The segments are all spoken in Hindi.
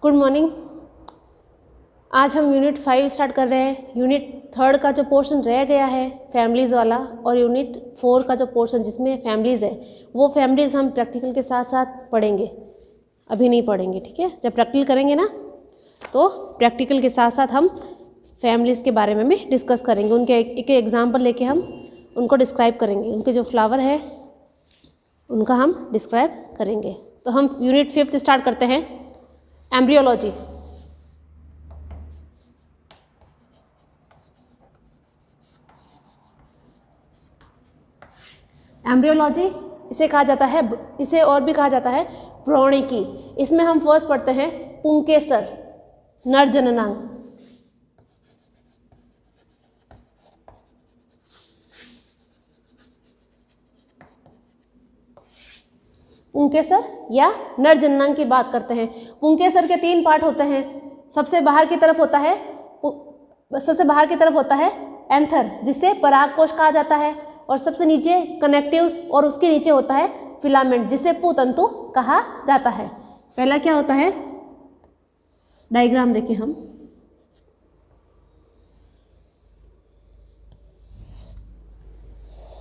Good morning. आज हम यूनिट 5 स्टार्ट कर रहे हैं। यूनिट 3 का जो पोर्शन रह गया है फैमिलीज़ वाला, और यूनिट 4 का जो पोर्शन जिसमें फैमिलीज़ है, वो फैमिलीज़ हम प्रैक्टिकल के साथ साथ पढ़ेंगे, अभी नहीं पढ़ेंगे, ठीक है। जब प्रैक्टिकल करेंगे ना, तो प्रैक्टिकल के साथ साथ हम फैमिलीज़ के बारे में भी डिस्कस करेंगे। उनके एक एग्जाम्पल लेके हम उनको डिस्क्राइब करेंगे। उनके जो फ्लावर है उनका हम डिस्क्राइब करेंगे। तो हम यूनिट 5 स्टार्ट करते हैं, एम्ब्रियोलॉजी। एम्ब्रियोलॉजी इसे कहा जाता है, इसे और भी कहा जाता है भ्रूणिकी। इसमें हम फर्स्ट पढ़ते हैं पुंकेसर, नर जननांग। पुंकेसर या नर जननांग की बात करते हैं। पुंकेसर के 3 पार्ट होते हैं। सबसे बाहर की तरफ होता है एंथर, जिसे परागकोश कहा जाता है, और सबसे नीचे कनेक्टिव्स, और उसके नीचे होता है फिलामेंट, जिसे पुतंतु कहा जाता है। पहला क्या होता है, डायग्राम देखें हम।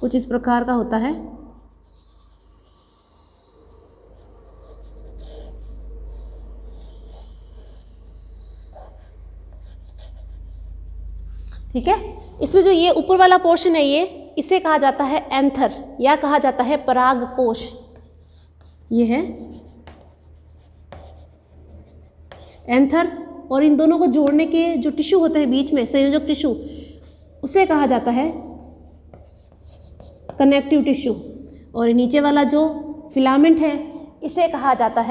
कुछ इस प्रकार का होता है। ठीक है। इसमें जो ये ऊपर वाला पोर्शन है, इसे कहा जाता है एंथर, या कहा जाता है परागकोश। ये है एंथर, और इन दोनों को जोड़ने के जो टिश्यू होते हैं बीच में, संयोजक टिश्यू, उसे कहा जाता है कनेक्टिव टिश्यू। और नीचे वाला जो फिलामेंट है, इसे कहा जाता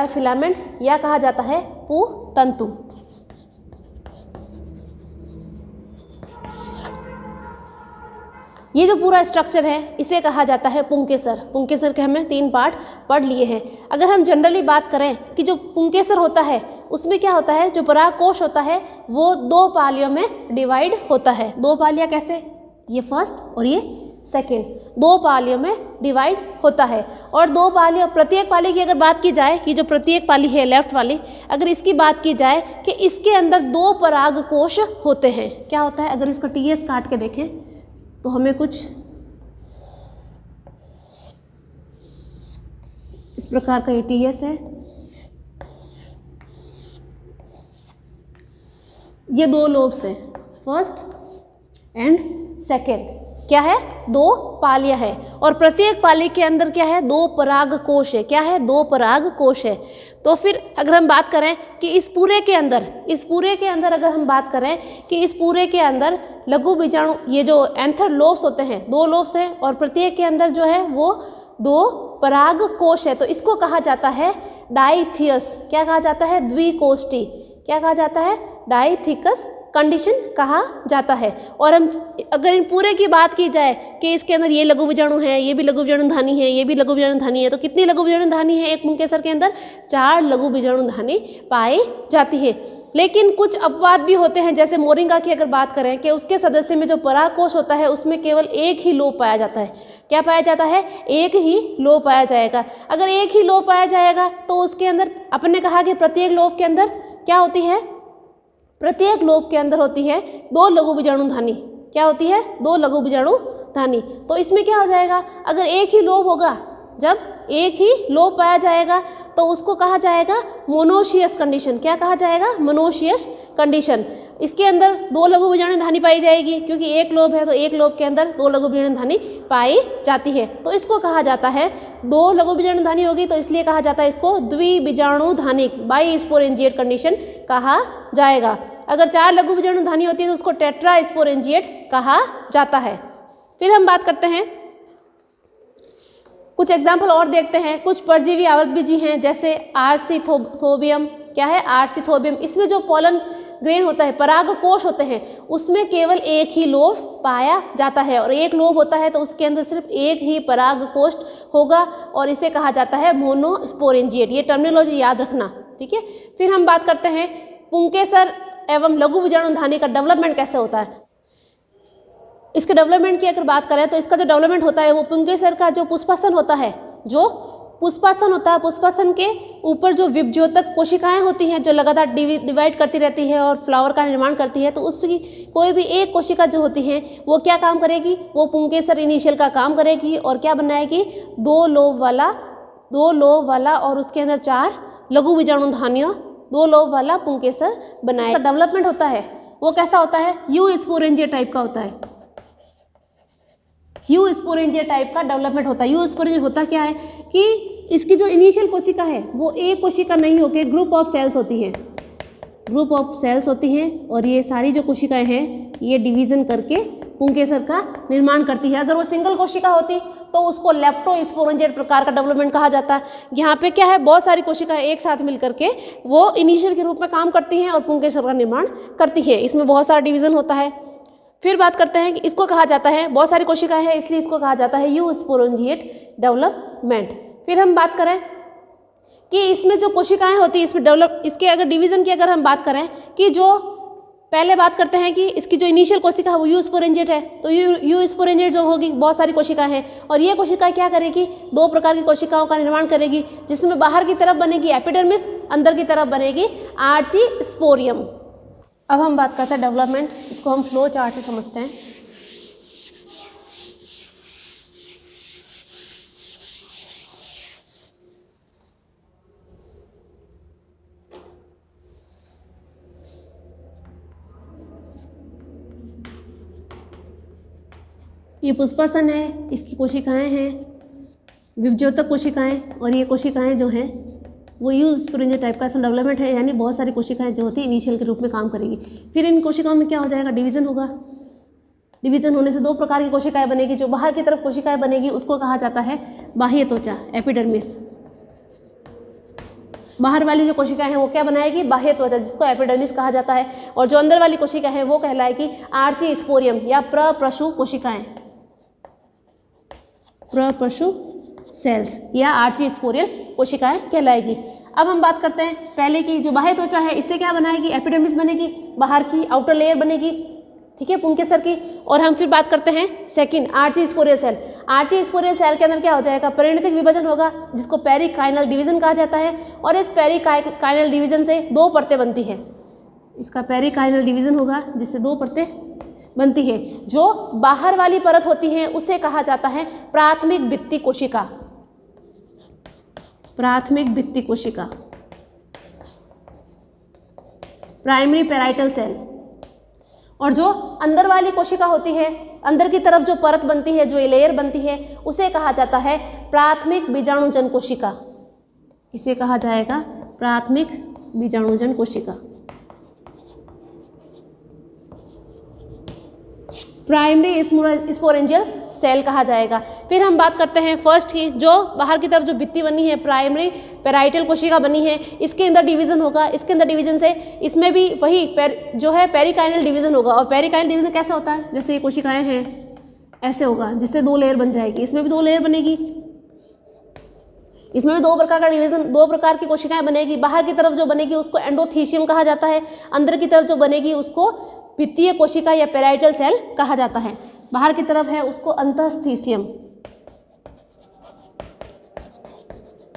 है फिलामेंट, या कहा जाता है पुतंतु। ये जो पूरा स्ट्रक्चर है, इसे कहा जाता है पुंकेसर। पुंकेसर के हमने 3 पार्ट पढ़ लिए हैं। अगर हम जनरली बात करें कि जो पुंकेसर होता है, उसमें क्या होता है, जो परागकोश होता है वो 2 पालियों में डिवाइड होता है। 2 पालियाँ कैसे, ये फर्स्ट और ये सेकेंड, 2 पालियों में डिवाइड होता है। और 2 पालियों, प्रत्येक पाली की अगर बात की जाए, ये जो प्रत्येक पाली है लेफ्ट वाली, अगर इसकी बात की जाए कि इसके अंदर 2 परागकोश होते हैं। क्या होता है, अगर इसका TS काट के देखें तो हमें कुछ इस प्रकार का TS है। ये 2 लोब्स हैं, फर्स्ट एंड सेकेंड। क्या है, 2 पालियां है, और प्रत्येक पाली के अंदर क्या है, 2 परागकोश है। क्या है, 2 परागकोश है। तो फिर अगर हम बात करें कि इस पूरे के अंदर अगर हम बात करें कि इस पूरे के अंदर लघु बीजाणु, ये जो एंथर लोब्स होते हैं, 2 लोब्स हैं, और प्रत्येक के अंदर जो है वो 2 परागकोश है। तो इसको कहा जाता है डाइथियस। क्या कहा जाता है, द्विकोष्ठी। क्या कहा जाता है, डाइथिकस कंडीशन कहा जाता है। और हम अगर इन पूरे की बात की जाए कि इसके अंदर ये लघु बीजाणु है, ये भी लघु बीजाणु धानी है, ये भी लघु बीजाणु धानी है, तो कितनी लघु बीजाणु धानी है एक पुंकेसर के अंदर, 4 लघु बीजाणु धानी पाई जाती है। लेकिन कुछ अपवाद भी होते हैं, जैसे मोरिंगा की अगर बात करें कि उसके सदस्य में जो परागकोश होता है उसमें केवल एक ही लोब पाया जाता है। क्या पाया जाता है, एक ही लोब पाया जाएगा। अगर एक ही लोब पाया जाएगा तो उसके अंदर अपने कहा कि प्रत्येक लोब के अंदर क्या होती है, प्रत्येक लोब के अंदर होती है 2 लघु बीजाणु धानी। क्या होती है, 2 लघु बीजाणु धानी। तो इसमें क्या हो जाएगा, अगर एक ही लोब होगा, जब एक ही लोब पाया जाएगा तो उसको कहा जाएगा मोनोशियस कंडीशन। क्या कहा जाएगा, मोनोशियस कंडीशन। इसके अंदर 2 लघु बीजाणु धानी पाई जाएगी, क्योंकि एक लोब है तो एक लोब के अंदर 2 लघु बीजाणु धानी पाई जाती है। तो इसको कहा जाता है, 2 लघु बीजाणु धानी होगी तो इसलिए कहा जाता है इसको द्विबीजाणु धानिक, बाइस्पोरेंजिएट कंडीशन कहा जाएगा। अगर 4 लघु बीजाणु धानी होती है तो उसको टेट्रास्पोरेंजिएट कहा जाता है। फिर हम बात करते हैं, कुछ एग्जाम्पल और देखते हैं। कुछ परजीवी आवृतबीजी हैं, जैसे आर्सिथोबियम। क्या है, आर्सिथोबियम। इसमें जो पोलन ग्रेन होता है, परागकोश होते हैं, उसमें केवल एक ही लोब पाया जाता है, और एक लोब होता है तो उसके अंदर सिर्फ एक ही परागकोश होगा, और इसे कहा जाता है मोनोस्पोरेंजिएट। ये टर्मिनोलॉजी याद रखना, ठीक है। फिर हम बात करते हैं पुंकेसर एवं लघु बीजाणु धानी का डेवलपमेंट कैसे होता है। इसके डेवलपमेंट की अगर बात करें तो इसका जो डेवलपमेंट होता है वो पुंकेसर का जो पुष्पासन होता है, जो पुष्पासन होता है, पुष्पासन के ऊपर जो विभज्योतक कोशिकाएं होती हैं जो लगातार डिवाइड करती रहती है और फ्लावर का निर्माण करती है, तो उसकी कोई भी एक कोशिका जो होती है वो क्या काम करेगी, वो पुंकेसर इनिशियल का काम करेगी और क्या बनाएगी, दो लोब वाला और उसके अंदर 4 लघु बीजाणुधानियों, 2 लोब वाला पुंकेसर बनाएगा। डेवलपमेंट होता है वो कैसा होता है, यू स्पोरेंजिया टाइप का होता है। यू स्पोरेंजिया टाइप का डेवलपमेंट होता है। यू स्पोरेंजिया होता क्या है कि इसकी जो इनिशियल कोशिका है वो एक कोशिका नहीं होकर ग्रुप ऑफ सेल्स होती है, ग्रुप ऑफ सेल्स होती हैं और ये सारी जो कोशिकाएं हैं ये डिवीजन करके पुंकेसर का निर्माण करती है। अगर वो सिंगल कोशिका होती तो उसको लेप्टोस्पोरेंजिएट प्रकार का डेवलपमेंट कहा जाता है। यहाँ पे क्या है, बहुत सारी कोशिकाएं एक साथ मिलकर के वो इनिशियल के रूप में काम करती हैं और पुंकेसर का निर्माण करती है। इसमें बहुत सारा डिवीजन होता है। फिर बात करते हैं कि इसको कहा जाता है, बहुत सारी कोशिकाएं हैं इसलिए इसको कहा जाता है यू स्पोरेंजिएट डेवलपमेंट। फिर हम बात करें कि इसमें जो कोशिकाएं होती है इसमें इसके अगर डिवीजन की अगर हम बात करें कि जो पहले बात करते हैं कि इसकी जो इनिशियल कोशिका है वो यू स्पोरेंजिएट है, तो यू स्पोरेंजिएट जो होगी बहुत सारी कोशिकाएं हैं और ये कोशिका क्या करेगी, 2 प्रकार की कोशिकाओं का निर्माण करेगी, जिसमें बाहर की तरफ बनेगी एपिडर्मिस, अंदर की तरफ बनेगी आर्चीस्पोरियम। अब हम बात करते हैं डेवलपमेंट, इसको हम फ्लो चार्ट से समझते हैं। ये पुष्पासन है, इसकी कोशिकाएं हैं विभज्योतक कोशिकाएं और ये कोशिकाएं जो हैं वो यू स्पोरेंजिया टाइप का डेवलपमेंट है, यानी बहुत सारी कोशिकाएं जो होती है इनिशियल के रूप में काम करेगी। फिर इन कोशिकाओं में क्या हो जाएगा, डिवीजन होगा। डिवीजन होने से 2 प्रकार की कोशिकाएं बनेगी। जो बाहर की तरफ कोशिकाएं बनेगी उसको कहा जाता है बाह्य त्वचा, एपिडर्मिस। बाहर वाली जो कोशिकाएं हैं वो क्या बनाएगी, बाह्य त्वचा, जिसको एपिडर्मिस कहा जाता है। और जो अंदर वाली कोशिका है वो कहलाएगी आर्चीस्पोरियम या प्रपशु कोशिकाएं, प्रपशु सेल्स या आर्चीस्पोरियल कोशिकाएं कहलाएगी। अब हम बात करते हैं पहले की जो बाह्य त्वचा है, इससे क्या बनाएगी, एपिडर्मिस बनेगी, बाहर की आउटर लेयर बनेगी, ठीक है, पुंकेसर की। और हम फिर बात करते हैं सेकंड आर्चीस्पोरियल सेल। आर्चीस्पोरियल सेल के अंदर क्या हो जाएगा, परिणतिक विभाजन होगा, जिसको पेरिकाइनल डिवीजन कहा जाता है। और इस पेरिकाइनल डिवीजन से 2 परतें बनती है। इसका पेरिकाइनल डिवीजन होगा जिससे 2 परतें बनती है। जो बाहर वाली परत होती है उसे कहा जाता है प्राथमिक भित्ति कोशिका, प्राथमिक भित्ति कोशिका, प्राइमरी पेराइटल सेल। और जो अंदर वाली कोशिका होती है, अंदर की तरफ जो परत बनती है, जो लेयर बनती है, उसे कहा जाता है प्राथमिक बीजाणुजन कोशिका। इसे कहा जाएगा प्राथमिक बीजाणुजन कोशिका, प्राइमरी स्पोरेंजियल सेल कहा जाएगा। फिर हम बात करते हैं फर्स्ट की, जो बाहर की तरफ जो भित्ति बनी है, प्राइमरी पेराइटल कोशिका बनी है, इसके अंदर डिवीजन होगा। इसके अंदर डिवीजन से इसमें भी वही जो है पेरिकाइनल डिवीजन होगा। और पेरिकाइनल डिवीजन कैसा होता है, जैसे ये कोशिकाएं हैं ऐसे होगा, जिससे 2 लेयर बन जाएगी। इसमें भी 2 लेयर बनेगी, इसमें भी 2 प्रकार का डिवीजन, 2 प्रकार की कोशिकाएं बनेगी। बाहर की तरफ जो बनेगी उसको एंडोथीशियम कहा जाता है, अंदर की तरफ जो बनेगी उसको भित्तीय कोशिका या पेराइटल सेल कहा जाता है। बाहर की तरफ है उसको अंतस्थीशियम,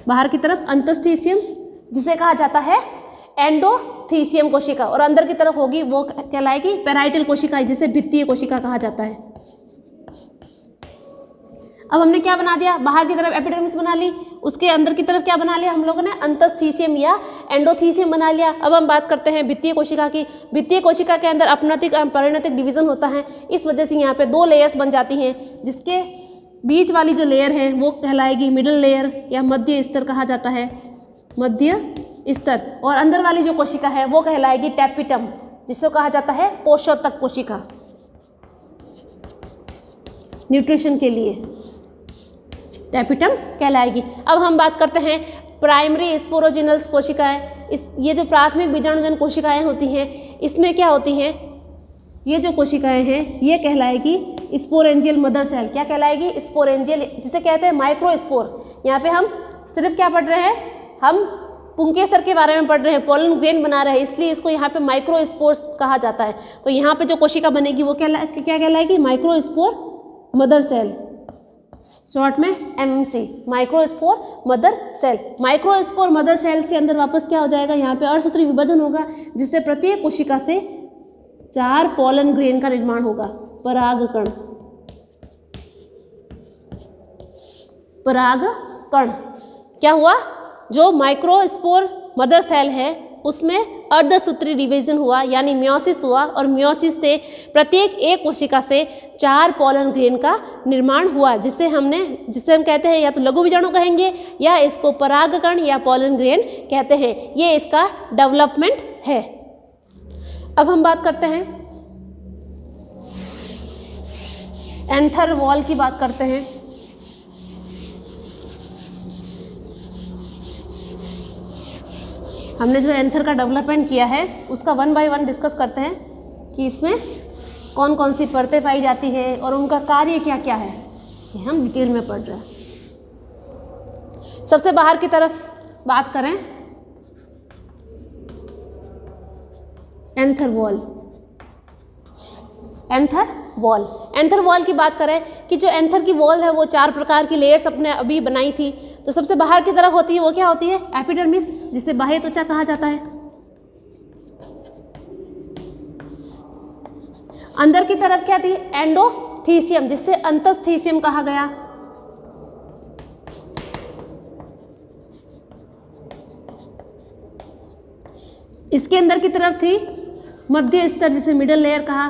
बाहर की तरफ अंतस्थीशियम जिसे कहा जाता है एंडोथीशियम कोशिका। और अंदर की तरफ होगी वो कहलाएगी पेराइटल कोशिका, जिसे भित्तीय कोशिका कहा जाता है। अब हमने क्या बना दिया, बाहर की तरफ एपिडर्मिस बना ली, उसके अंदर की तरफ क्या बना लिया हम लोगों ने, अंतस्थीशियम या एंडोथीशियम बना लिया। अब हम बात करते हैं भित्तीय कोशिका की। भित्तीय कोशिका के अंदर अपनतिक एवं परिणतिक डिवीजन होता है। इस वजह से यहाँ पे 2 लेयर्स बन जाती हैं, जिसके बीच वाली जो लेयर है वो कहलाएगी मिडिल लेयर या मध्य स्तर कहा जाता है, मध्य स्तर। और अंदर वाली जो कोशिका है वो कहलाएगी टैपिटम, जिसको कहा जाता है पोषोतक कोशिका, न्यूट्रिशन के लिए टैपिटम कहलाएगी। अब हम बात करते हैं प्राइमरी स्पोरोजिनल्स कोशिकाएं। ये जो प्राथमिक बीजाणुजन कोशिकाएं होती हैं, इसमें क्या होती हैं, ये जो कोशिकाएं हैं ये कहलाएगी स्पोरेंजियल मदर सेल। क्या कहलाएगी, स्पोरेंजियल, जिसे कहते हैं माइक्रोस्पोर। यहाँ पे हम सिर्फ क्या पढ़ रहे हैं, हम पुंकेसर के बारे में पढ़ रहे हैं, पोलन ग्रेन बना रहे हैं, इसलिए इसको यहाँ पे माइक्रोस्पोर्स कहा जाता है। तो यहाँ पे जो कोशिका बनेगी वो क्या कहलाएगी, माइक्रोस्पोर मदर सेल। शॉर्ट में MMC, microspore mother cell. Microspore mother cell के अंदर वापस क्या हो जाएगा, यहाँ पे अर्धसूत्री विभाजन होगा, जिससे प्रत्येक कोशिका से 4 पॉलन ग्रेन का निर्माण होगा। परागकण, परागकण क्या हुआ, जो माइक्रोस्पोर मदर सेल है उसमें अर्धसूत्री डिवीजन हुआ यानी मियोसिस हुआ, और मियोसिस से प्रत्येक एक कोशिका से 4 पॉलन ग्रेन का निर्माण हुआ, जिसे हम कहते हैं या तो लघु बीजाणु कहेंगे या इसको परागकण या पॉलन ग्रेन कहते हैं। ये इसका डेवलपमेंट है। अब हम बात करते हैं एंथर वॉल की बात करते हैं। हमने जो एंथर का डेवलपमेंट किया है उसका 1 बाय 1 डिस्कस करते हैं कि इसमें कौन कौन सी परतें पाई जाती है और उनका कार्य क्या क्या है, ये हम डिटेल में पढ़ रहे हैं। सबसे बाहर की तरफ बात करें, एंथर वॉल। एंथर वॉल की बात करें कि जो एंथर की वॉल है वो 4 प्रकार की लेयर्स अपने अभी बनाई थी। तो सबसे बाहर की तरफ होती है वो क्या होती है, एपिडर्मिस, जिसे बाह्य त्वचा कहा जाता है। अंदर की तरफ क्या थी, एंडोथीसियम, जिसे अंतस्थीसियम कहा गया। इसके अंदर की तरफ थी मध्य स्तर, जिसे मिडल लेयर कहा,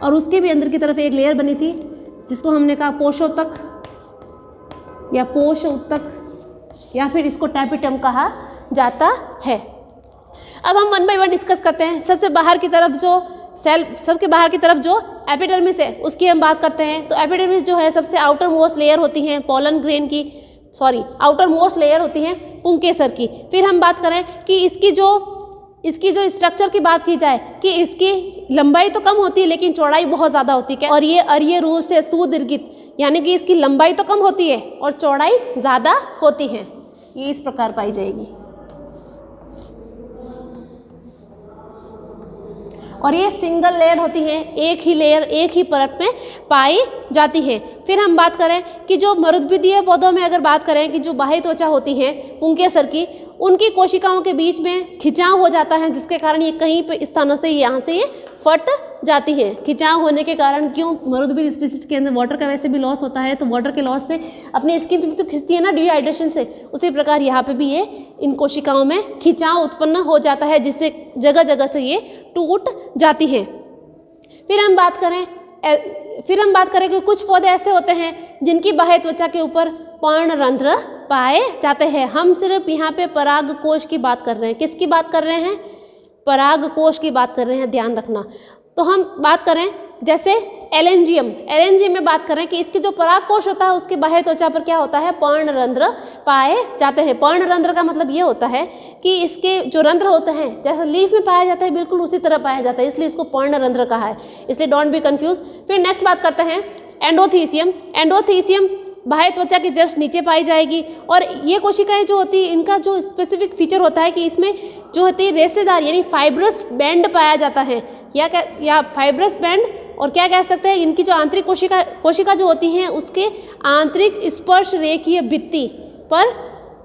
और उसके भी अंदर की तरफ एक लेयर बनी थी जिसको हमने कहा पोषोतक या पोष उत्तक, या फिर इसको टैपिटम कहा जाता है। अब हम 1 बाय 1 डिस्कस करते हैं। सबसे बाहर की तरफ जो सेल, सबके बाहर की तरफ जो एपिडर्मिस है उसकी हम बात करते हैं। तो एपिडर्मिस जो है सबसे आउटर मोस्ट लेयर होती है पॉलन ग्रेन की, आउटर मोस्ट लेयर होती है पुंकेसर की। फिर हम बात करें कि इसकी जो स्ट्रक्चर की बात की जाए कि इसकी लंबाई तो कम होती है लेकिन चौड़ाई बहुत ज़्यादा होती है, और ये अरीय रूप से सुदीर्घित, यानी कि इसकी लंबाई तो कम होती है और चौड़ाई ज़्यादा होती है। ये इस प्रकार पाई जाएगी, और ये सिंगल लेयर होती है, एक ही लेयर, एक ही परत में पाई जाती है। फिर हम बात करें कि जो मरुद्भिदीय पौधों में अगर बात करें कि जो बाह्य त्वचा होती है पुंकेसर की, उनकी कोशिकाओं के बीच में खिंचाव हो जाता है, जिसके कारण ये कहीं पे स्थानों से यहाँ से ये फट जाती है। खिंचाव होने के कारण, क्यों, मरुद्भिद स्पीसीज के अंदर वाटर का वैसे भी लॉस होता है, तो वाटर के लॉस से अपनी स्किन तो खिंचती है ना डिहाइड्रेशन से, उसी प्रकार यहाँ पे भी ये इन कोशिकाओं में खिंचाव उत्पन्न हो जाता है, जिससे जगह जगह से ये टूट जाती है। फिर हम बात करें कि कुछ पौधे ऐसे होते हैं जिनकी बाह्य त्वचा के ऊपर पर्णरंध्र पाए जाते हैं। हम सिर्फ यहाँ पे परागकोश की बात कर रहे हैं। किसकी बात कर रहे हैं, परागकोश की बात कर रहे हैं, ध्यान रखना। तो हम बात करें जैसे एलेंजियम में बात करें कि इसके जो परागकोश होता है उसके बाह्य त्वचा पर क्या होता है, पर्णरंध्र पाए जाते हैं। पर्णरंध्र का मतलब ये होता है कि इसके जो रंध्र होते हैं जैसे लीफ में पाया जाता है बिल्कुल उसी तरह पाया जाता है, इसलिए इसको पर्णरंध्र कहा है, इसलिए डोंट बी कंफ्यूज। फिर नेक्स्ट बात करते हैं एंडोथीसियम बाह्य त्वचा के जस्ट नीचे पाई जाएगी, और ये कोशिकाएं जो होती है इनका जो स्पेसिफिक फीचर होता है कि इसमें जो होती है रेशेदार यानी फाइब्रस बैंड पाया जाता है, या फाइब्रस बैंड, और क्या कह सकते हैं, इनकी जो आंतरिक कोशिका जो होती हैं उसके आंतरिक स्पर्श रेखीय भित्ति पर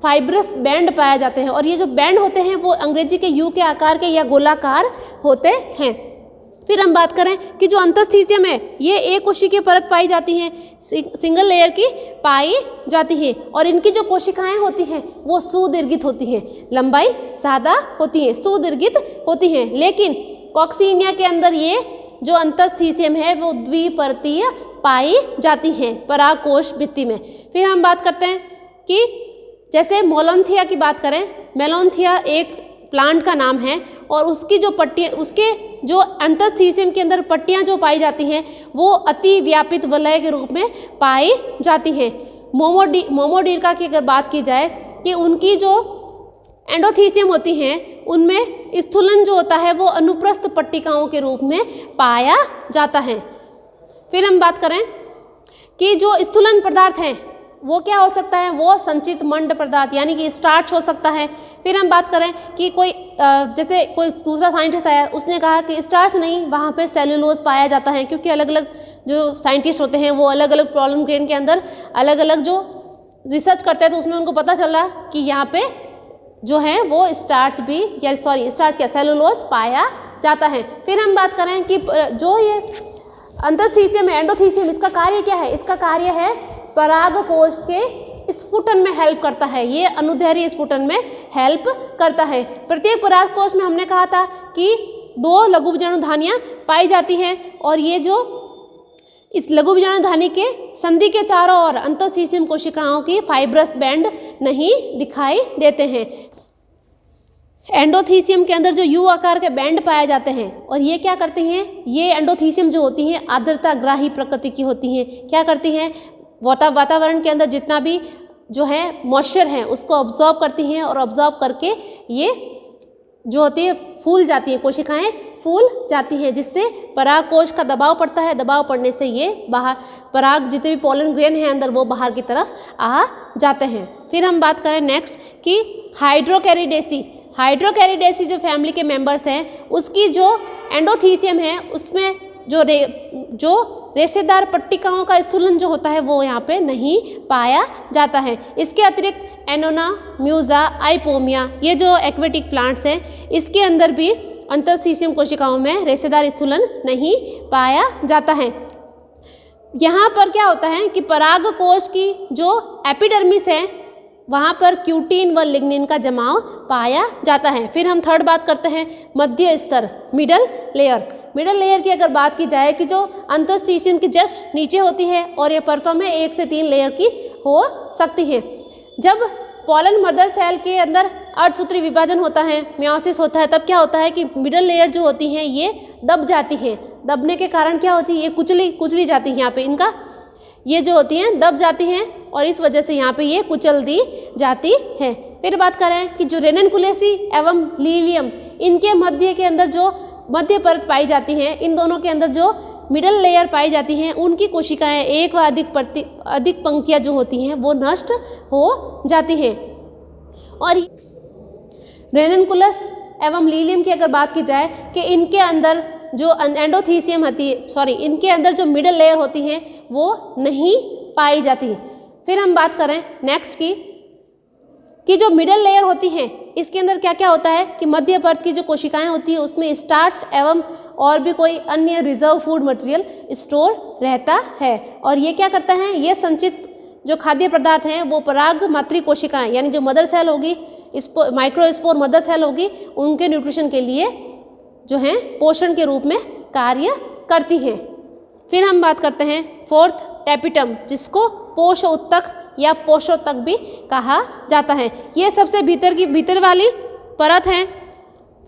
फाइब्रस बैंड पाए जाते हैं, और ये जो बैंड होते हैं वो अंग्रेजी के यू के आकार के या गोलाकार होते हैं। फिर हम बात करें कि जो अंतस्थीसियम है ये एक कोशिकीय परत पाई जाती है, सिंगल लेयर की पाई जाती है, और इनकी जो कोशिकाएं होती हैं वो सुदीर्घित होती हैं, लंबाई ज़्यादा होती है, सुदीर्घित होती हैं। लेकिन कॉक्सीनिया के अंदर ये जो अंतस्थीसियम है वो द्विपरतीय पाई जाती हैं परागकोश भित्ति में। फिर हम बात करते हैं कि जैसे मोलोन्थिया की बात करें, मेलोन्थिया एक प्लांट का नाम है, और उसकी जो पट्टियाँ, उसके जो अंतस्थीसियम के अंदर पट्टियाँ जो पाई जाती हैं वो अति व्यापित वलय के रूप में पाई जाती हैं। मोमोडिरका की अगर बात की जाए कि उनकी जो एंडोथीसियम होती हैं उनमें स्थूलन जो होता है वो अनुप्रस्थ पट्टिकाओं के रूप में पाया जाता है। फिर हम बात करें कि जो स्थूलन पदार्थ हैं वो क्या हो सकता है, वो संचित मंड पदार्थ यानी कि स्टार्च हो सकता है। फिर हम बात करें कि जैसे कोई दूसरा साइंटिस्ट आया, उसने कहा कि स्टार्च नहीं, वहाँ पे सेल्यूलोज पाया जाता है, क्योंकि अलग अलग जो साइंटिस्ट होते हैं वो अलग अलग पॉलन ग्रेन के अंदर अलग अलग जो रिसर्च करते हैं तो उसमें उनको पता चला कि यहाँ पे जो है वो स्टार्च भी या स्टार्च क्या सेलुलोज पाया जाता है। फिर हम बात करें कि जो ये अंतःस्थीशियम एंडोथीशियम इसका कार्य क्या है, इसका कार्य है परागकोश के स्फुटन में हेल्प करता है, ये अनुदैर्ध्य स्फुटन में हेल्प करता है। प्रत्येक परागकोश में हमने कहा था कि 2 लघु बीजाणुधानियाँ पाई जाती हैं और ये जो इस लघु बीजाणुधानी के संधि के चारों ओर अंतःस्थीशियम कोशिकाओं की फाइब्रस बैंड नहीं दिखाई देते हैं। एंडोथीशियम के अंदर जो यू आकार के बैंड पाए जाते हैं और ये क्या करते हैं, ये एंडोथीशियम जो होती हैं आर्द्रताग्राही प्रकृति की होती हैं। क्या करती हैं, वातावरण के अंदर जितना भी जो है मॉइस्चर है उसको ऑब्जॉर्ब करती हैं और ऑब्जॉर्ब करके ये जो होती है फूल जाती हैं, कोशिकाएं फूल जाती हैं, जिससे परागकोश का दबाव पड़ता है। दबाव पड़ने से ये बाहर पराग जितने भी पॉलन ग्रेन हैं अंदर वो बाहर की तरफ आ जाते हैं। फिर हम बात करें नेक्स्ट कि हाइड्रोकैरिडेसी जो फैमिली के मेंबर्स हैं उसकी जो एंडोथीशियम है उसमें जो रेशेदार पट्टिकाओं का स्थूलन जो होता है वो यहाँ पे नहीं पाया जाता है। इसके अतिरिक्त एनोना, म्यूजा, आइपोमिया ये जो एक्वेटिक प्लांट्स हैं इसके अंदर भी अंतःस्थीशियम कोशिकाओं में रेशेदार स्थूलन नहीं पाया जाता है। यहाँ पर क्या होता है कि परागकोश की जो एपिडर्मिस है वहाँ पर क्यूटीन व लिग्निन का जमाव पाया जाता है। फिर हम थर्ड बात करते हैं मध्य स्तर, मिडल लेयर की अगर बात की जाए कि जो अंतःस्थीशियम की जस्ट नीचे होती है और ये परतों में 1 से 3 लेयर की हो सकती है। जब पॉलन मदर सेल के अंदर अर्धसूत्री विभाजन होता है, मियोसिस होता है, तब क्या होता है कि मिडल लेयर जो होती हैं ये दब जाती हैं। दबने के कारण क्या होती है, ये कुचली जाती है, यहाँ पे इनका ये जो होती हैं दब जाती हैं और इस वजह से यहाँ पे ये कुचल दी जाती है। फिर बात करें कि जो रेननकुलेसी एवं लीलियम इनके मध्य के अंदर जो मध्य परत पाई जाती हैं, इन दोनों के अंदर जो मिडल लेयर पाई जाती हैं उनकी कोशिकाएं एक व अधिक पंक्तियाँ जो होती हैं वो नष्ट हो जाती हैं। और रेननकुलस एवं लीलियम की अगर बात की जाए कि इनके अंदर जो एंडोथीशियम इनके अंदर जो मिडल लेयर होती हैं वो नहीं पाई जाती। फिर हम बात करें नेक्स्ट कि जो मिडल लेयर होती हैं इसके अंदर क्या क्या होता है कि मध्य परत की जो कोशिकाएं होती है उसमें स्टार्च एवं और भी कोई अन्य रिजर्व फूड मटेरियल स्टोर रहता है। और ये क्या करता है, ये संचित जो खाद्य पदार्थ हैं वो पराग मातृ कोशिकाएं यानी जो मदर सेल होगी, माइक्रोस्पोर मदर सेल होगी, उनके न्यूट्रिशन के लिए जो है पोषण के रूप में कार्य करती हैं। फिर हम बात करते हैं फोर्थ टैपिटम, जिसको पोष उत्तक या पोषोत्तक भी कहा जाता है। ये सबसे भीतर वाली परत है।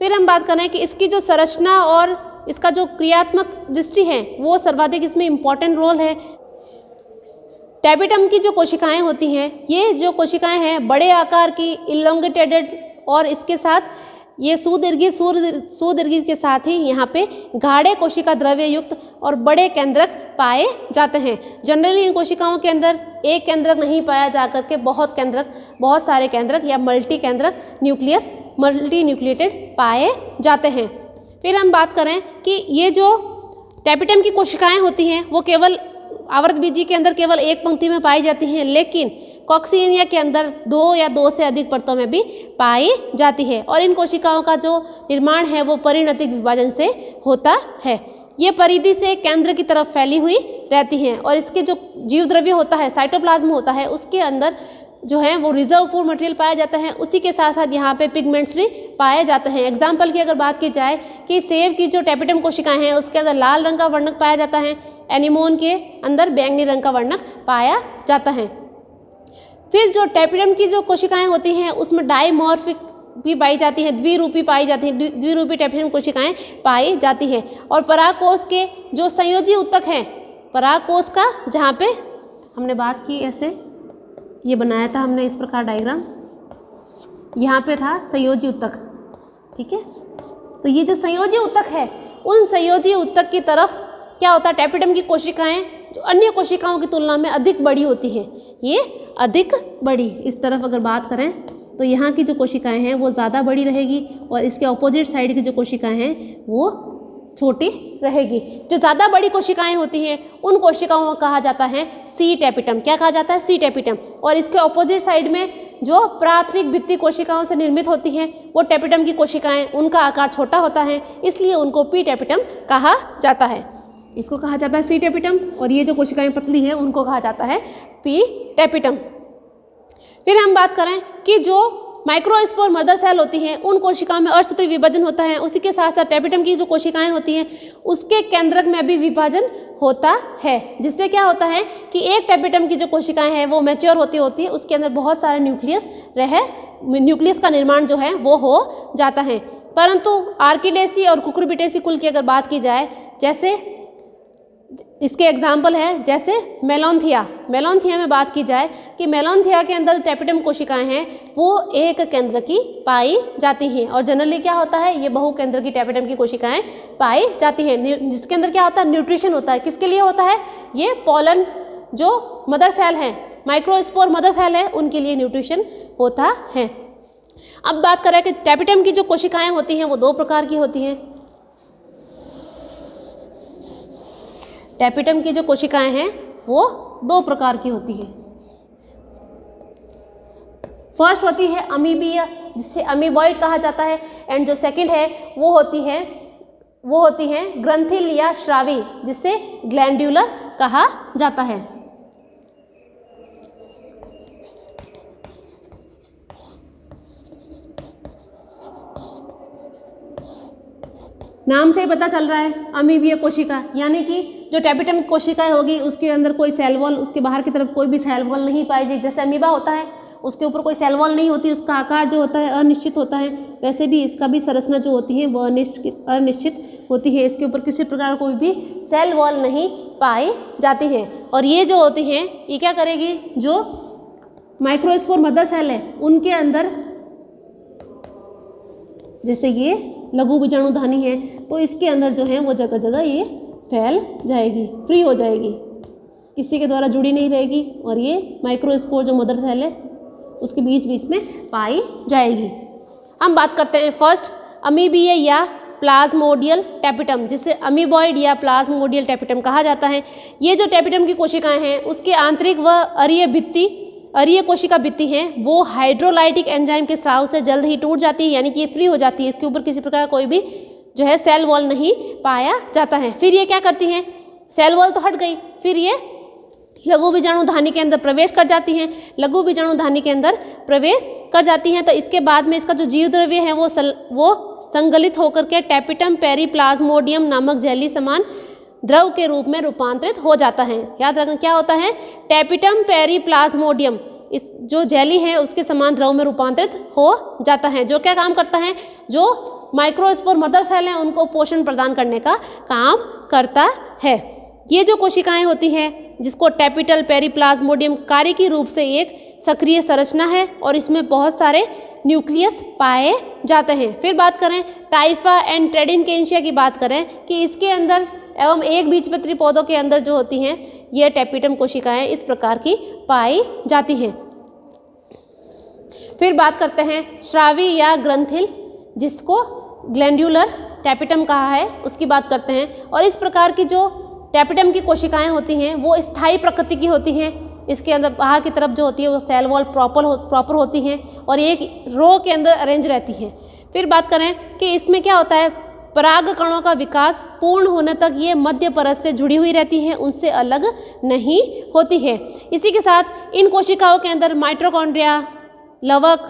फिर हम बात करें कि इसकी जो संरचना और इसका जो क्रियात्मक दृष्टि है वो सर्वाधिक इसमें इम्पॉर्टेंट रोल है। टैपिटम की जो कोशिकाएं होती हैं, ये जो कोशिकाएं हैं बड़े आकार की इलोंगेटेड और इसके साथ ये सुदीर्घ के साथ ही यहाँ पे गाढ़े कोशिका द्रव्य युक्त और बड़े केंद्रक पाए जाते हैं। जनरली इन कोशिकाओं के अंदर एक केंद्रक नहीं पाया जा करके बहुत सारे केंद्रक या मल्टी न्यूक्लिएटेड पाए जाते हैं। फिर हम बात करें कि ये जो टैपिटम की कोशिकाएं होती हैं वो केवल आवर्तबीजी के अंदर केवल एक पंक्ति में पाई जाती हैं, लेकिन कॉक्सिनिया के अंदर 2 या 2 से अधिक परतों में भी पाई जाती है। और इन कोशिकाओं का जो निर्माण है वो परिणतिक विभाजन से होता है। ये परिधि से केंद्र की तरफ फैली हुई रहती हैं और इसके जो जीव द्रव्य होता है, साइटोप्लाज्म होता है, उसके अंदर जो है वो रिजर्व फूड मटेरियल पाया जाता है। उसी के साथ साथ यहाँ पे पिगमेंट्स भी पाए जाते हैं। एग्जाम्पल की अगर बात की जाए कि सेब की जो टैपिटम कोशिकाएं हैं उसके अंदर लाल रंग का वर्णक पाया जाता है, एनीमोन के अंदर बैंगनी रंग का वर्णक पाया जाता है। फिर जो टैपिटम की जो कोशिकाएं होती हैं उसमें डाइमॉर्फिक भी पाई जाती हैं, द्विरूपी पाई जाती हैं, द्विरूपी टैपिटम कोशिकाएं पाई जाती हैं। और परागकोश के जो संयोजी उत्तक हैं, परागकोश का जहाँ पे हमने बात की ऐसे ये बनाया था हमने इस प्रकार डायग्राम, यहाँ पे था संयोजी उत्तक, ठीक है। तो ये जो संयोजी उत्तक है उन संयोजी उत्तक की तरफ क्या होता है, टैपिटम की कोशिकाएं जो अन्य कोशिकाओं की तुलना में अधिक बड़ी होती हैं, ये अधिक बड़ी। इस तरफ अगर बात करें तो यहाँ की जो कोशिकाएं हैं वो ज़्यादा बड़ी रहेगी और इसके ऑपोजिट साइड की जो कोशिकाएं हैं वो छोटी रहेगी। जो ज़्यादा बड़ी कोशिकाएं होती हैं उन कोशिकाओं को कहा जाता है सी टैपिटम। क्या कहा जाता है? सी टैपिटम। और इसके ऑपोजिट साइड में जो प्राथमिक भित्ति कोशिकाओं से निर्मित होती हैं वो टैपिटम की कोशिकाएं, उनका आकार छोटा होता है, इसलिए उनको पी टैपिटम कहा जाता है। इसको कहा जाता है सी टैपिटम, और ये जो कोशिकाएं पतली हैं उनको कहा जाता है पी टैपिटम। फिर हम बात करें कि जो माइक्रोस्पोर मदर सेल होती हैं उन कोशिकाओं में असूत्री विभाजन होता है। उसी के साथ साथ टैपिटम की जो कोशिकाएं होती हैं उसके केंद्रक में भी विभाजन होता है, जिससे क्या होता है कि एक टैपिटम की जो कोशिकाएं हैं वो मैच्योर होती है, उसके अंदर बहुत सारे न्यूक्लियस का निर्माण जो है वो हो जाता है। परंतु आर्किडेसी और कुकुरबिटेसी कुल की अगर बात की जाए, जैसे इसके एग्जाम्पल है जैसे मेलोन्थिया में बात की जाए कि मेलोन्थिया के अंदर टैपिटम कोशिकाएं हैं वो एक केंद्र की पाई जाती हैं, और जनरली क्या होता है ये बहु केंद्र की टैपिटम की कोशिकाएं पाई जाती हैं, जिसके अंदर क्या होता है न्यूट्रिशन होता है। किसके लिए होता है? ये पोलन जो मदर सेल हैं, माइक्रोस्पोर मदर सेल है, उनके लिए न्यूट्रिशन होता है। अब बात करें कि टैपिटम की जो कोशिकाएं होती हैं वो दो प्रकार की होती हैं। टैपिटम की जो कोशिकाएं हैं वो दो प्रकार की होती हैं। फर्स्ट होती है अमीबीय, जिसे अमीबॉइड कहा जाता है, एंड जो सेकंड है वो होती है ग्रंथिल या श्रावी, जिसे ग्लैंड्यूलर कहा जाता है। नाम से ही पता चल रहा है अमीबीय कोशिका, यानी कि जो टैपिटम कोशिकाएं होगी उसके अंदर कोई सेल वॉल, उसके बाहर की तरफ कोई भी सेल वॉल नहीं पाई जाएगी। जैसे अमीबा होता है उसके ऊपर कोई सेल वॉल नहीं होती, उसका आकार जो होता है अनिश्चित होता है, वैसे भी इसका भी संरचना जो होती है वो अनिश्चित होती है। इसके ऊपर किसी प्रकार कोई भी सेल वॉल नहीं पाई जाती है। और ये जो होती हैं ये क्या करेगी, जो माइक्रोस्पोर मदर सेल है उनके अंदर, जैसे ये लघु बीजाणुधानी है तो इसके अंदर जो है वो जगह जगह ये फैल जाएगी, फ्री हो जाएगी, किसी के द्वारा जुड़ी नहीं रहेगी, और ये माइक्रोस्पोर जो मदर सेल है उसके बीच बीच में पाई जाएगी। हम बात करते हैं फर्स्ट अमीबीय या प्लाज्मोडियल टैपिटम, जिसे अमीबॉइड या प्लाज्मोडियल टैपिटम कहा जाता है। ये जो टैपिटम की कोशिकाएं हैं उसके आंतरिक व अरीय कोशिका भित्ति हैं वो हाइड्रोलाइटिक एंजाइम के स्राव से जल्द ही टूट जाती है, यानी कि ये फ्री हो जाती है, इसके ऊपर किसी प्रकार कोई भी जो है सेल वॉल नहीं पाया जाता है। फिर ये क्या करती हैं, सेल वॉल तो हट गई, फिर ये लघु बीजाणुधानी के अंदर प्रवेश कर जाती हैं। लघु बीजाणुधानी के अंदर प्रवेश कर जाती हैं तो इसके बाद में इसका जो जीव द्रव्य है वो संगलित होकर के टैपिटम पेरीप्लाज्मोडियम नामक जेली समान द्रव के रूप में रूपांतरित हो जाता है। याद रखना क्या होता है, टैपिटम पेरीप्लाज्मोडियम इस जो जेली है उसके समान द्रव में रूपांतरित हो जाता है, जो क्या काम करता है, जो माइक्रोस्पोर मदर सेल हैं उनको पोषण प्रदान करने का काम करता है। ये जो कोशिकाएं होती हैं जिसको टैपिटल पेरीप्लाज्मोडियम कार्यकी रूप से एक सक्रिय संरचना है और इसमें बहुत सारे न्यूक्लियस पाए जाते हैं। फिर बात करें टाइफा एंड ट्रेडिनकेंशिया की बात करें कि इसके अंदर एवं एक बीजपत्री पौधों के अंदर जो होती हैं ये टैपिटम कोशिकाएं इस प्रकार की पाई जाती हैं। फिर बात करते हैं श्रावी या ग्रंथिल, जिसको ग्लैंड्यूलर टैपिटम कहा है, उसकी बात करते हैं। और इस प्रकार की जो टैपिटम की कोशिकाएं होती हैं वो स्थायी प्रकृति की होती हैं। इसके अंदर बाहर की तरफ जो होती है वो सेल वॉल प्रॉपर होती हैं और एक रो के अंदर अरेंज रहती हैं। फिर बात करें कि इसमें क्या होता है, पराग कणों का विकास पूर्ण होने तक ये मध्य परत से जुड़ी हुई रहती हैं, उनसे अलग नहीं होती है। इसी के साथ इन कोशिकाओं के अंदर माइटोकॉन्ड्रिया, लवक,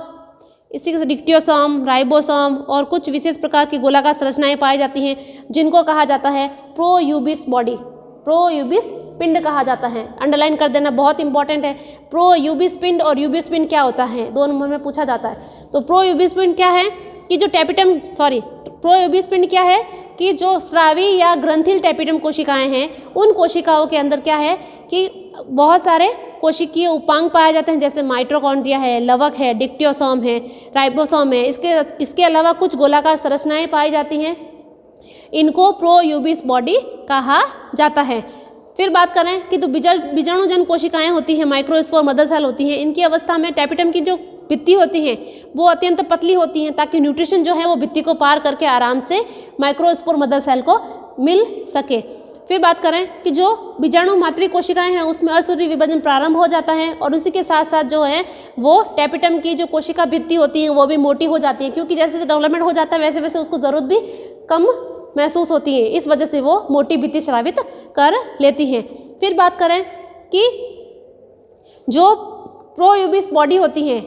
इसी के साथ डिक्टियोसोम, राइबोसोम और कुछ विशेष प्रकार की गोलाकार संरचनाएं पाई जाती हैं जिनको कहा जाता है प्रोयूबिस बॉडी, प्रोयूबिस पिंड कहा जाता है। अंडरलाइन कर देना, बहुत इंपॉर्टेंट है। प्रोयूबिस पिंड और यूबिस पिंड क्या होता है, 2 नंबर में पूछा जाता है। तो प्रोयूबिस पिंड क्या है कि जो प्रोयूबिस पिंड क्या है कि जो स्रावी या ग्रंथिल टैपिटम कोशिकाएं हैं उन कोशिकाओं के अंदर क्या है कि बहुत सारे कोशिकीय उपांग पाए जाते हैं, जैसे माइटोकॉन्ड्रिया है, लवक है, डिक्टियोसोम है, राइबोसोम है। इसके अलावा कुछ गोलाकार संरचनाएं पाई जाती हैं, इनको प्रोयूबिस बॉडी कहा जाता है। फिर बात करें कि तो बीजाणुजन कोशिकाएं होती हैं, माइक्रोस्पोर मदर सेल होती हैं, इनकी अवस्था में टैपिटम की जो भित्ति होती हैं वो अत्यंत पतली होती हैं ताकि न्यूट्रिशन जो है वो भित्ति को पार करके आराम से माइक्रोस्पोर मदर सेल को मिल सके। फिर बात करें कि जो बीजाणु मातृ कोशिकाएं हैं उसमें अर्धसूत्री विभाजन प्रारंभ हो जाता है और उसी के साथ साथ जो है वो टैपिटम की जो कोशिका भित्ति होती है वो भी मोटी हो जाती है, क्योंकि जैसे जैसे डेवलपमेंट हो जाता है वैसे वैसे उसको ज़रूरत भी कम महसूस होती है, इस वजह से वो मोटी भित्ति स्रावित कर लेती हैं। फिर बात करें कि जो प्रोयूबिस बॉडी होती है,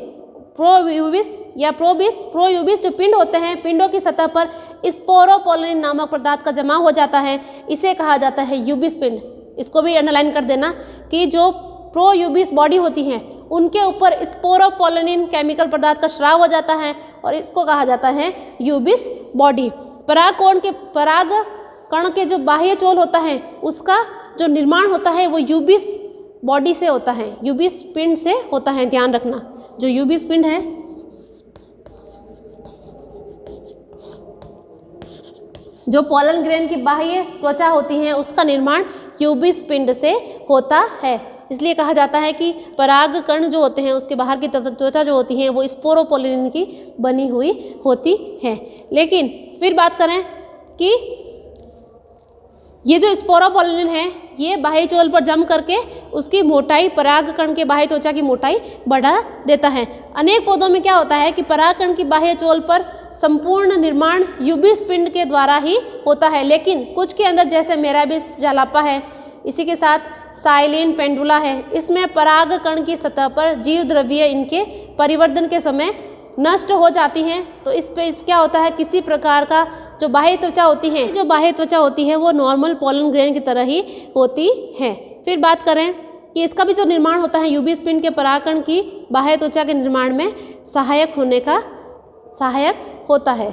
प्रोयूबिस या प्रोयूबिस जो पिंड होते हैं, पिंडों की सतह पर स्पोरोपोलिन नामक पदार्थ का जमा हो जाता है, इसे कहा जाता है यूबिस पिंड। इसको भी अंडरलाइन कर देना कि जो प्रोयूबिस बॉडी होती हैं उनके ऊपर स्पोरोपोलिन केमिकल पदार्थ का स्राव हो जाता है और इसको कहा जाता है यूबिस बॉडी। पराग कण के जो बाह्य चोल होता है उसका जो निर्माण होता है वो यूबिस बॉडी से होता है, यूबिस पिंड से होता है। ध्यान रखना, जो यूबिस पिंड है जो पोलन ग्रेन की बाह्य त्वचा होती है उसका निर्माण यूबिस पिंड से होता है। इसलिए कहा जाता है कि पराग कण जो होते हैं उसके बाहर की त्वचा जो होती है वो स्पोरोपोलिन की बनी हुई होती है। लेकिन फिर बात करें कि ये जो स्पोरोपोलिन है ये बाह्य चोल पर जम करके उसकी मोटाई, पराग कण के बाह्य त्वचा की मोटाई बढ़ा देता है। अनेक पौधों में क्या होता है कि पराग कण की बाह्य चोल पर संपूर्ण निर्माण यूबिस पिंड के द्वारा ही होता है, लेकिन कुछ के अंदर जैसे मेराबिस जालापा है, इसी के साथ साइलिन पेंडुला है, इसमें पराग कण की सतह पर जीव द्रव्य इनके परिवर्तन के समय नष्ट हो जाती हैं। तो इस पे क्या होता है, किसी प्रकार का जो बाह्य त्वचा होती है वो नॉर्मल पोलन ग्रेन की तरह ही होती है। फिर बात करें कि इसका भी जो निर्माण होता है यूबिस पिंड के परागकण की बाह्य त्वचा के निर्माण में सहायक होता है।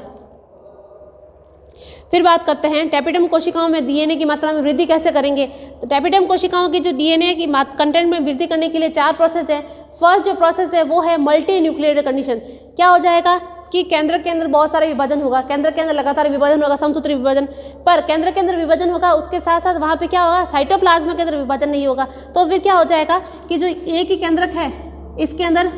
फिर बात करते हैं टैपिटम कोशिकाओं में डीएनए की मात्रा में वृद्धि कैसे करेंगे। तो टैपिटम कोशिकाओं की जो डीएनए की कंटेंट में वृद्धि करने के लिए 4 प्रोसेस है। फर्स्ट जो प्रोसेस है वो है मल्टी न्यूक्लिएटेड कंडीशन। क्या हो जाएगा कि केंद्र के अंदर बहुत सारा विभाजन होगा, केंद्र के अंदर लगातार विभाजन होगा, समसूत्री विभाजन, पर केंद्र के अंदर विभाजन होगा उसके साथ साथ वहाँ पे क्या होगा, साइटोप्लाज्म के अंदर विभाजन नहीं होगा। तो फिर क्या हो जाएगा कि जो एक ही केंद्रक है इसके अंदर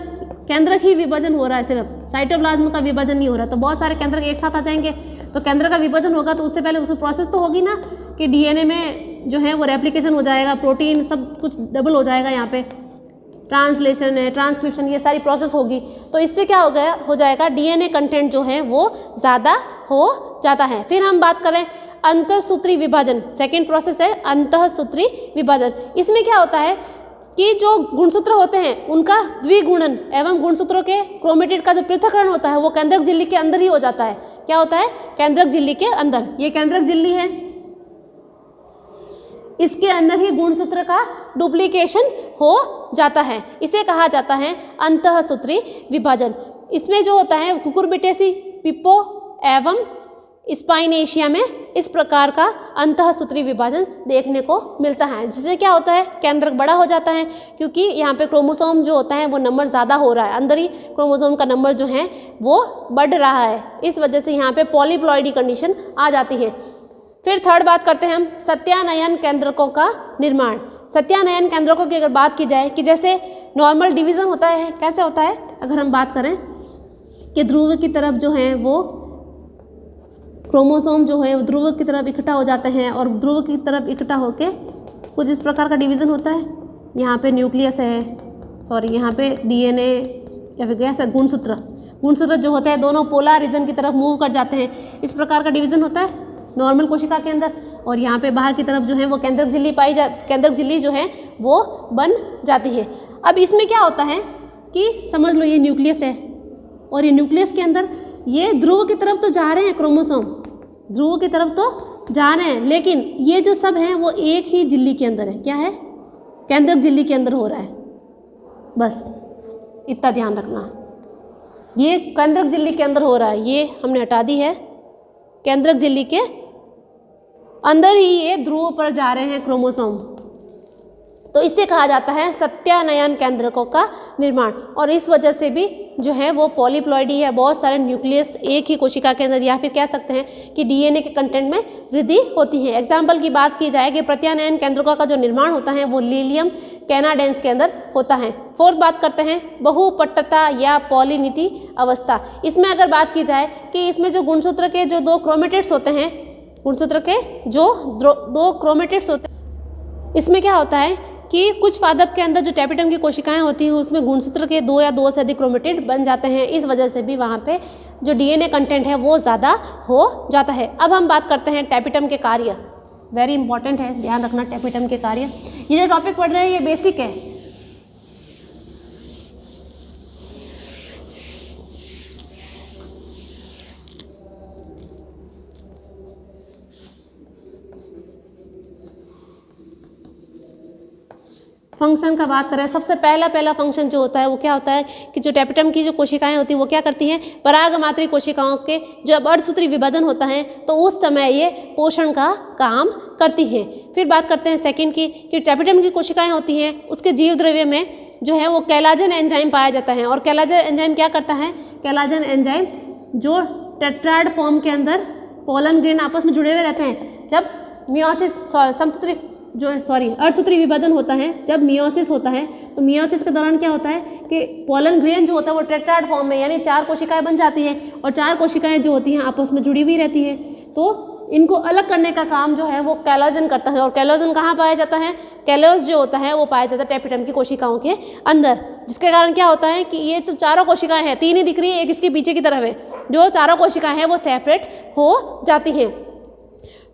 केंद्रक ही विभाजन हो रहा है, सिर्फ साइटोप्लाज्म का विभाजन नहीं हो रहा। तो बहुत सारे केंद्रक एक साथ आ जाएंगे तो केंद्र का विभाजन होगा, तो उससे पहले उसमें प्रोसेस तो होगी ना कि डीएनए में जो है वो रेप्लिकेशन हो जाएगा, प्रोटीन सब कुछ डबल हो जाएगा, यहाँ पे ट्रांसलेशन है, ट्रांसक्रिप्शन, ये सारी प्रोसेस होगी। तो इससे क्या हो जाएगा डीएनए कंटेंट जो है वो ज़्यादा हो जाता है। फिर हम बात करें अंतःसूत्री विभाजन, सेकेंड प्रोसेस है अंतःसूत्री विभाजन। इसमें क्या होता है कि जो गुणसूत्र होते हैं उनका द्विगुणन एवं गुणसूत्रों के क्रोमेटिड का जो पृथक्करण होता है वो केंद्रक झिल्ली के अंदर ही हो जाता है। क्या होता है, केंद्रक झिल्ली के अंदर। ये केंद्रक झिल्ली है, इसके अंदर ही गुणसूत्र का डुप्लीकेशन हो जाता है, इसे कहा जाता है अंतःसूत्री विभाजन। इसमें जो होता है कुकुरबिटेसी, पिप्पो एवं स्पाइनेशिया में इस प्रकार का अंतःसूत्री विभाजन देखने को मिलता है, जिससे क्या होता है केंद्रक बड़ा हो जाता है, क्योंकि यहाँ पे क्रोमोसोम जो होता है वो नंबर ज़्यादा हो रहा है, अंदर ही क्रोमोसोम का नंबर जो है वो बढ़ रहा है, इस वजह से यहाँ पे पॉलीप्लॉइडी कंडीशन आ जाती है। फिर थर्ड बात करते हैं हम सत्यानयन केंद्रकों का निर्माण। सत्यानयन केंद्रकों की अगर बात की जाए कि जैसे नॉर्मल डिवीज़न होता है, कैसे होता है, अगर हम बात करें कि ध्रुव की तरफ जो है वो क्रोमोसोम जो है ध्रुव की तरफ इकट्ठा हो जाते हैं और ध्रुव की तरफ इकट्ठा होके कुछ इस प्रकार का डिवीज़न होता है। यहाँ पे न्यूक्लियस है, सॉरी यहाँ पे डीएनए या फिर कैसे गुणसूत्र जो होते हैं दोनों पोलर रीजन की तरफ मूव कर जाते हैं, इस प्रकार का डिवीज़न होता है नॉर्मल कोशिका के अंदर। और यहाँ पे बाहर की तरफ जो है वो केंद्रक झिल्ली जो है वो बन जाती है। अब इसमें क्या होता है कि समझ लो ये न्यूक्लियस है और ये न्यूक्लियस के अंदर ये ध्रुव की तरफ तो जा रहे हैं, क्रोमोसोम ध्रुव की तरफ तो जा रहे हैं, लेकिन ये जो सब हैं वो एक ही झिल्ली के अंदर है। क्या है, केंद्रक झिल्ली के अंदर हो रहा है, बस इतना ध्यान रखना। ये केंद्रक झिल्ली के अंदर हो रहा है, ये हमने हटा दी है, केंद्रक झिल्ली के अंदर ही ये ध्रुव पर जा रहे हैं क्रोमोसोम। तो इससे कहा जाता है सत्यानयन केंद्रकों का निर्माण। और इस वजह से भी जो है वो पॉलीप्लॉइडी है, बहुत सारे न्यूक्लियस एक ही कोशिका के अंदर, या फिर कह सकते हैं कि डीएनए के कंटेंट में वृद्धि होती है। एग्जाम्पल की बात की जाए कि प्रत्यानयन केंद्रकों का जो निर्माण होता है वो लीलियम कैनाडेंस के अंदर होता है। फोर्थ बात करते हैं बहुपट्टता या पॉलिनिटी अवस्था। इसमें अगर बात की जाए कि इसमें जो गुणसूत्र के जो 2 क्रोमेटिड्स होते हैं, गुणसूत्र के जो 2 क्रोमेटिड्स होते हैं, इसमें क्या होता है कि कुछ पादप के अंदर जो टैपिटम की कोशिकाएं होती हैं उसमें गुणसूत्र के 2 या 2 से अधिक क्रोमेटिड बन जाते हैं। इस वजह से भी वहाँ पे जो डीएनए कंटेंट है वो ज़्यादा हो जाता है। अब हम बात करते हैं टैपिटम के कार्य। वेरी इंपॉर्टेंट है, ध्यान रखना टैपिटम के कार्य। ये जो टॉपिक पढ़ रहे हैं ये बेसिक है। फंक्शन का बात करें, सबसे पहला फंक्शन जो होता है वो क्या होता है कि जो टैपिटम की जो कोशिकाएं होती हैं वो क्या करती हैं, परागमात्री कोशिकाओं के जब अर्धसूत्री विभाजन होता है तो उस समय ये पोषण का काम करती हैं। फिर बात करते हैं सेकंड की कि टैपिटम की कोशिकाएं होती हैं उसके जीव द्रव्य में जो है वो कैलाजन एंजाइम पाया जाता है। और कैलाजन एंजाइम क्या करता है, कैलाजन एंजाइम जो टेट्राड फॉर्म के अंदर पोलन ग्रेन आपस में जुड़े हुए रहते हैं, जब मियोसिस समसूत्री जो अर्धसूत्री विभाजन होता है, जब मियोसिस होता है तो मियोसिस के दौरान क्या होता है कि पोलन ग्रेन जो होता है वो टेट्राड फॉर्म में यानी 4 कोशिकाएं बन जाती हैं और 4 कोशिकाएं जो होती हैं आपस में जुड़ी हुई रहती हैं। तो इनको अलग करने का काम जो है वो कैलोजन करता है। और कैलोजन कहाँ पाया जाता है, कैलोज जो होता है वो पाया जाता है टैपिटम की कोशिकाओं के अंदर, जिसके कारण क्या होता है कि ये जो 4 कोशिकाएं हैं, 3 ही दिख रही है, एक इसके पीछे की तरफ है, जो 4 कोशिकाएं हैं वो सेपरेट हो जाती हैं।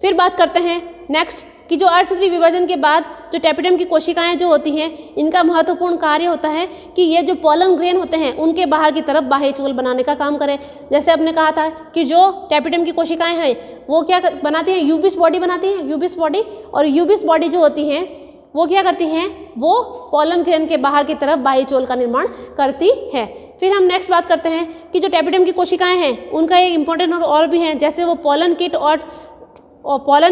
फिर बात करते हैं नेक्स्ट कि जो अर्धसूत्री विभाजन के बाद जो टैपिटम की कोशिकाएं जो होती हैं इनका महत्वपूर्ण कार्य होता है कि ये जो पोलन ग्रेन होते हैं उनके बाहर की तरफ बाह्य चोल बनाने का काम करें। जैसे आपने कहा था कि जो टैपिटम की कोशिकाएं हैं वो क्या बनाती हैं, यूबिस बॉडी बनाती हैं, यूबिस बॉडी। और यूबिस बॉडी जो होती हैं वो क्या करती हैं, वो पोलन ग्रेन के बाहर की तरफ बाह्य चोल का निर्माण करती है। फिर हम नेक्स्ट बात करते हैं कि जो टैपिटम की कोशिकाएं हैं उनका एक इंपॉर्टेंट और भी है, जैसे वो पोलन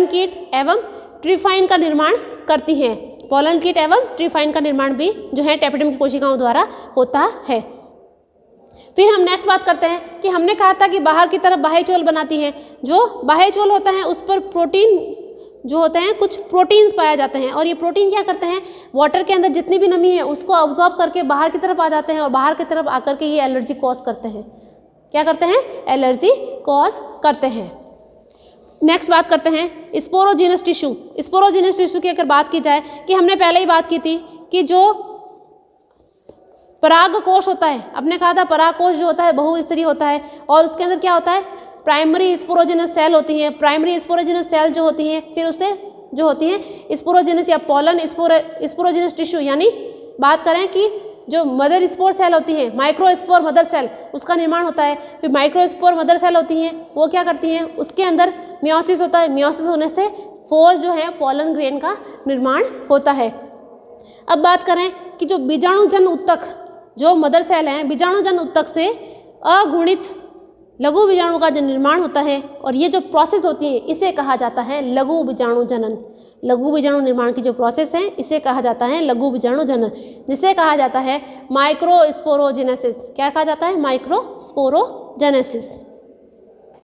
किट एवं ट्रिफाइन का निर्माण करती हैं। पोलन किट एवं ट्रिफाइन का निर्माण भी जो है टैपिटम की कोशिकाओं द्वारा होता है। फिर हम नेक्स्ट बात करते हैं कि हमने कहा था कि बाहर की तरफ बाह्य चोल बनाती हैं। जो बाह्य चोल होता है उस पर प्रोटीन जो होते हैं, कुछ प्रोटीन्स पाए जाते हैं और ये प्रोटीन क्या करते हैं, वाटर के अंदर जितनी भी नमी है उसको ऑब्जॉर्ब करके बाहर की तरफ आ जाते हैं और बाहर की तरफ आकर के ये एलर्जी कॉज करते हैं। क्या करते हैं, एलर्जी कॉज करते हैं। नेक्स्ट बात करते हैं स्पोरोजीनस टिश्यू। स्पोरोजीनस टिश्यू की अगर बात की जाए कि हमने पहले ही बात की थी कि जो परागकोश होता है, आपने कहा था परागकोश जो होता है बहुस्तरीय होता है और उसके अंदर क्या होता है, प्राइमरी स्पोरोजीनस सेल होती हैं। प्राइमरी स्पोरोजीनस सेल जो होती हैं फिर उससे जो होती हैं स्पोरोजीनस या पोलन स्पोरोजीनस टिश्यू, यानी बात करें कि जो मदर स्पोर सेल होती है, माइक्रो स्पोर मदर सेल, उसका निर्माण होता है। फिर माइक्रो स्पोर मदर सेल होती हैं वो क्या करती हैं, उसके अंदर मियोसिस होता है। मियोसिस होने से 4 जो है पोलन ग्रेन का निर्माण होता है। अब बात करें कि जो बीजाणुजन उत्तक जो मदर सेल हैं, बीजाणुजन उत्तक से अगुणित लघु बीजाणु का जो निर्माण होता है और ये जो प्रोसेस होती है इसे कहा जाता है लघु बीजाणु जनन। लघु बीजाणु निर्माण की जो प्रोसेस है इसे कहा जाता है लघु बीजाणु जनन, जिसे कहा जाता है माइक्रोस्पोरोजेनेसिस। क्या कहा जाता है, माइक्रोस्पोरोजेनेसिस।